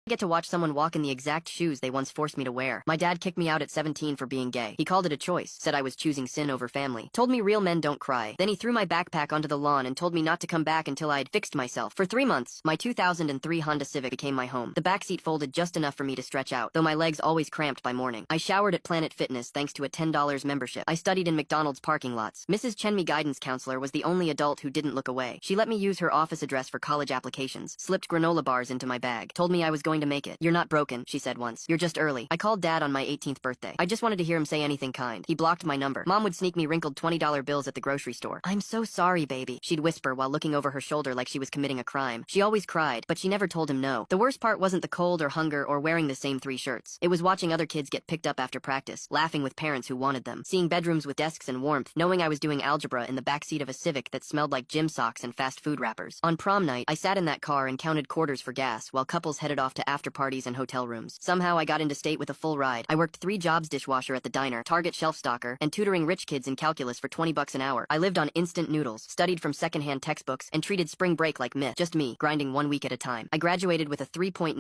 Get to watch someone walk in the exact shoes they once forced me to wear. My dad kicked me out at 17 for being gay. He called it a choice, said I was choosing sin over family. Told me real men don't cry. Then he threw my backpack onto the lawn and told me not to come back until I had fixed myself. For 3 months, my 2003 Honda Civic became my home. The backseat folded just enough for me to stretch out, though my legs always cramped by morning. I showered at Planet Fitness thanks to a $10 membership. I studied in McDonald's parking lots. Mrs. Chenmi guidance counselor was the only adult who didn't look away. She let me use her office address for college applications, slipped granola bars into my bag, told me I was going to make it. You're not broken, she said once. You're just early. I called Dad on my 18th birthday. I just wanted to hear him say anything kind. He blocked my number. Mom would sneak me wrinkled $20 bills at the grocery store. I'm so sorry, baby, she'd whisper while looking over her shoulder like she was committing a crime. She always cried, but she never told him no. The worst part wasn't the cold or hunger or wearing the same 3 shirts. It was watching other kids get picked up after practice, laughing with parents who wanted them, seeing bedrooms with desks and warmth, knowing I was doing algebra in the backseat of a Civic that smelled like gym socks and fast food wrappers. On prom night, I sat in that car and counted quarters for gas while couples headed off to after parties and hotel rooms. Somehow I got into state with a full ride. I worked 3 jobs: dishwasher at the diner, Target shelf stocker, and tutoring rich kids in calculus for $20 an hour. I lived on instant noodles, studied from secondhand textbooks, and treated spring break like myth. Just me, grinding 1 week at a time. I graduated with a 3.97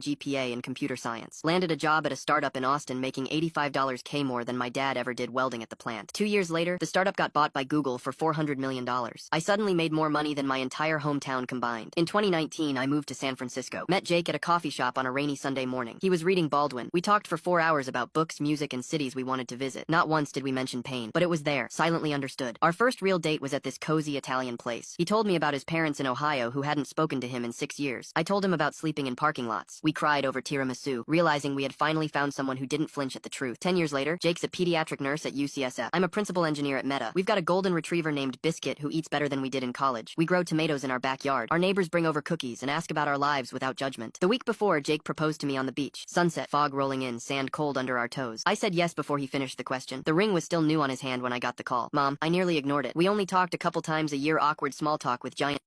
GPA in computer science. Landed a job at a startup in Austin making $85K more than my dad ever did welding at the plant. 2 years later, the startup got bought by Google for $400 million. I suddenly made more money than my entire hometown combined. In 2019, I moved to San Francisco. Met Jake at a coffee shop on a rainy Sunday morning. He was reading Baldwin. We talked for 4 hours about books, music, and cities we wanted to visit. Not once did we mention pain, but it was there, silently understood. Our first real date was at this cozy Italian place. He told me about his parents in Ohio who hadn't spoken to him in 6 years. I told him about sleeping in parking lots. We cried over tiramisu, realizing we had finally found someone who didn't flinch at the truth. 10 years later, Jake's a pediatric nurse at UCSF. I'm a principal engineer at Meta. We've got a golden retriever named Biscuit who eats better than we did in college. We grow tomatoes in our backyard. Our neighbors bring over cookies and ask about our lives without judgment. The week before, Jake proposed to me on the beach. Sunset, fog rolling in, sand cold under our toes. I said yes before he finished the question. The ring was still new on his hand when I got the call. Mom, I nearly ignored it. We only talked a couple times a year, awkward small talk with giant